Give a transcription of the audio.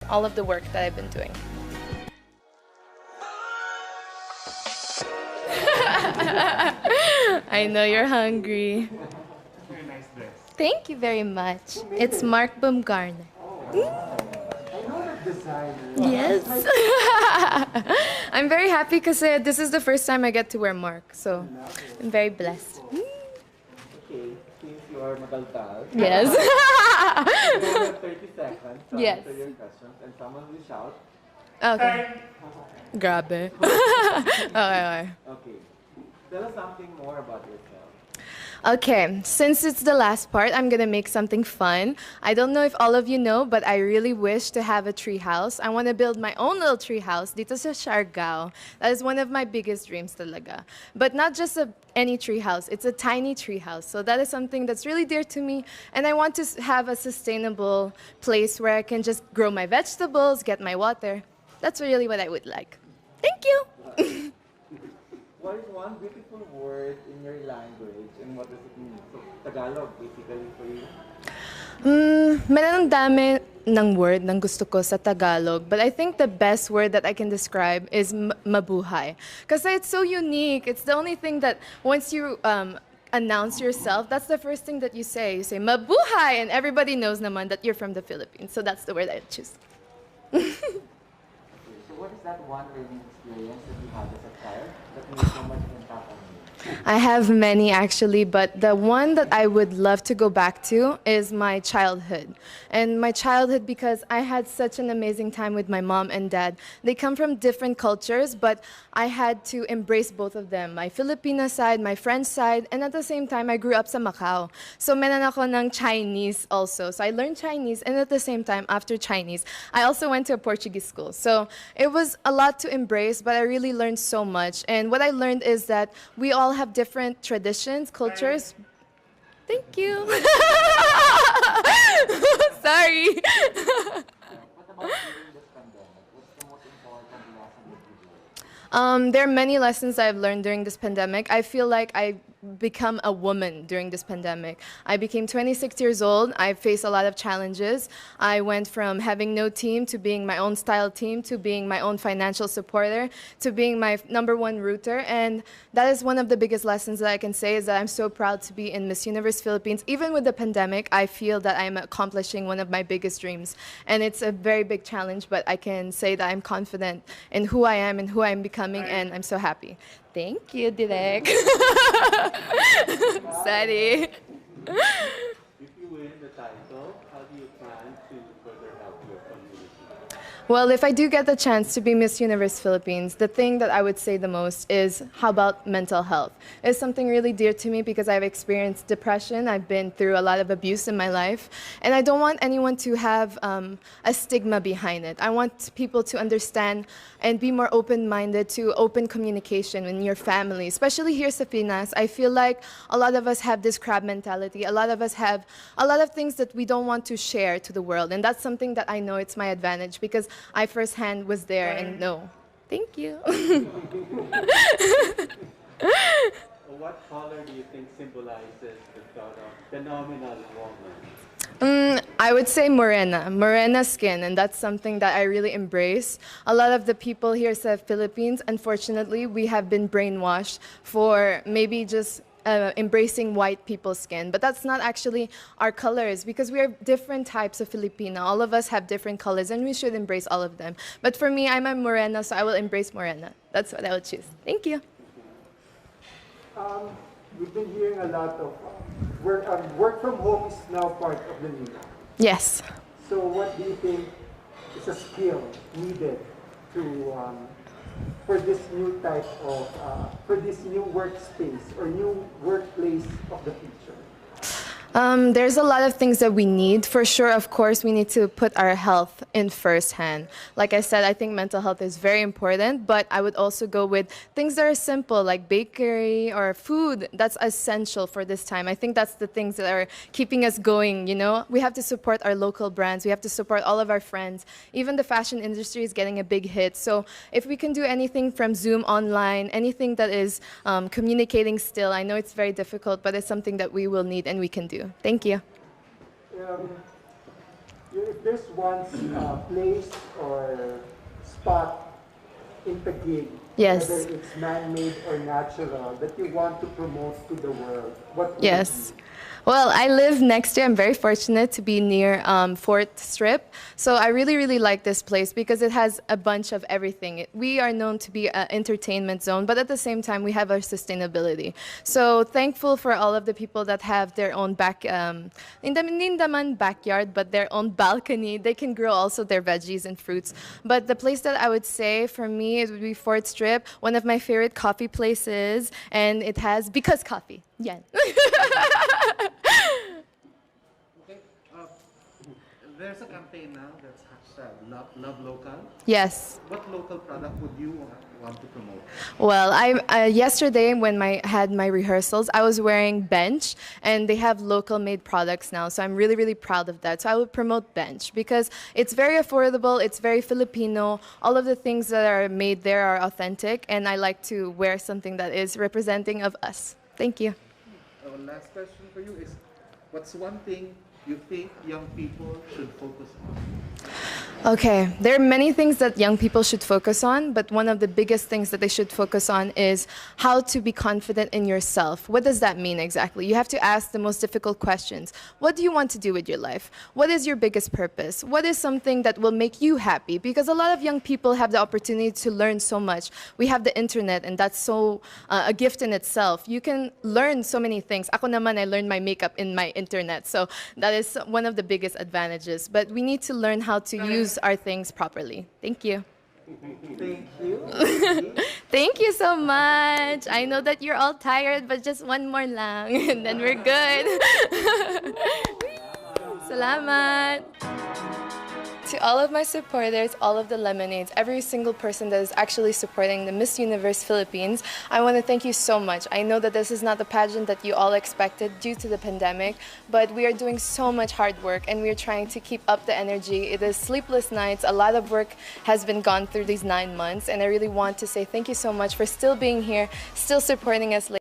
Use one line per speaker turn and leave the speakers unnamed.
all of the work that I've been doing. I know you're hungry.
Very nice dress.
Thank you very much. It's Mark Baumgartner.
I know that designer.
Yes. I'm very happy because this is the first time I get to wear Mark, so I'm very blessed.
Okay, since you are magaltal,
Yes.
you have 30 seconds to
Yes.
answer your questions and someone will shout.
Okay. Grabe. Okay, okay.
Okay, tell us something more about yourself.
Okay, since it's the last part, I'm gonna make something fun. I don't know if all of you know, but I really wish to have a tree house. I want to build my own little tree house dito sa Siargao. That is one of my biggest dreams talaga. But not just any tree house, it's a tiny tree house. So that is something that's really dear to me. And I want to have a sustainable place where I can just grow my vegetables, get my water. That's really what I would like. Thank you.
What is one beautiful word in your language and what does it mean? So, Tagalog basically for you.
Meron ang dami ng word ng gusto ko sa Tagalog, but I think the best word that I can describe is mabuhay. Kasi it's so unique. It's the only thing that once you announce yourself, that's the first thing that you say. You say mabuhay, and everybody knows naman that you're from the Philippines. So that's the word I choose.
Okay, so what is that one learning experience that you had as a child that made so much impact on you?
I have many actually, but the one that I would love to go back to is my childhood. And my childhood because I had such an amazing time with my mom and dad. They come from different cultures, but I had to embrace both of them. My Filipino side, my French side, and at the same time, I grew up sa Macau. So meron ako ng Chinese also. So I learned Chinese, and at the same time, after Chinese, I also went to a Portuguese school. So it was a lot to embrace, but I really learned so much. And what I learned is that we all have different traditions, cultures. Thank you. Sorry.
What about during this pandemic? What's the most important lesson that you learned?
There are many lessons I've learned during this pandemic. I feel like I become a woman during this pandemic. I became 26 years old. I faced a lot of challenges. I went from having no team to being my own style team to being my own financial supporter to being my number one rooter. And that is one of the biggest lessons that I can say is that I'm so proud to be in Miss Universe Philippines. Even with the pandemic, I feel that I'm accomplishing one of my biggest dreams. And it's a very big challenge, but I can say that I'm confident in who I am and who I'm becoming, and I'm so happy. Thank you, Direk. Sorry.
If you win the title, how do you plan to further help your community?
Well, if I do get the chance to be Miss Universe Philippines, the thing that I would say the most is how about mental health? It's something really dear to me because I've experienced depression. I've been through a lot of abuse in my life. And I don't want anyone to have a stigma behind it. I want people to understand and be more open-minded to open communication in your family, especially here sa Pinas. I feel like a lot of us have this crab mentality. A lot of us have a lot of things that we don't want to share to the world. And that's something that I know it's my advantage because I firsthand was there and know. Thank you.
What color do you think symbolizes the thought of phenomenal woman?
I would say morena skin, and that's something that I really embrace. A lot of the people here in the Philippines, unfortunately, we have been brainwashed for maybe just embracing white people's skin, but that's not actually our colors because we are different types of Filipino. All of us have different colors, and we should embrace all of them. But for me, I'm a morena, so I will embrace morena. That's what I would choose. Thank you.
We've been hearing a lot of work from home is now part of the new.
Yes.
So what do you think is a skill needed to for this new type of for this new workspace or new workplace of the future?
There's a lot of things that we need. For sure, of course, we need to put our health in first hand. Like I said, I think mental health is very important, but I would also go with things that are simple, like bakery or food. That's essential for this time. I think that's the things that are keeping us going, you know? We have to support our local brands. We have to support all of our friends. Even the fashion industry is getting a big hit. So if we can do anything from Zoom online, anything that is communicating still, I know it's very difficult, but it's something that we will need and we can do. Thank you.
if there's one place or spot in Taguig,
Yes.
whether it's man-made or natural, that you want to promote to the world, what would
Yes.
it be?
Well, I live next to, I'm very fortunate to be near 4th Strip. So I really, really like this place because it has a bunch of everything. We are known to be an entertainment zone, but at the same time, we have our sustainability. So thankful for all of the people that have their own hindi naman backyard, but their own balcony. They can grow also their veggies and fruits. But the place that I would say for me, it would be 4th Strip, one of my favorite coffee places, and it has Because Coffee. Yeah.
Okay. There's a campaign now that's hashtag love local.
Yes.
What local product would you want to promote?
Well, I yesterday when I had my rehearsals, I was wearing Bench, and they have local made products now. So I'm really, really proud of that. So I would promote Bench because it's very affordable, it's very Filipino. All of the things that are made there are authentic, and I like to wear something that is representing of us. Thank you.
Our last question for you is, what's one thing you think young people should focus on?
Okay, there are many things that young people should focus on, but one of the biggest things that they should focus on is how to be confident in yourself. What does that mean exactly? You have to ask the most difficult questions. What do you want to do with your life? What is your biggest purpose? What is something that will make you happy? Because a lot of young people have the opportunity to learn so much. We have the internet, and that's so a gift in itself. You can learn so many things. Ako naman, I learned my makeup in my internet, so that is one of the biggest advantages. But we need to learn how to use our things properly. Thank you.
Thank you.
Thank you so much. I know that you're all tired, but just one more lang, and then we're good. Salamat. To all of my supporters, all of the Lemonades, every single person that is actually supporting the Miss Universe Philippines, I want to thank you so much. I know that this is not the pageant that you all expected due to the pandemic, but we are doing so much hard work, and we are trying to keep up the energy. It is sleepless nights. A lot of work has been gone through these 9 months, and I really want to say thank you so much for still being here, still supporting us.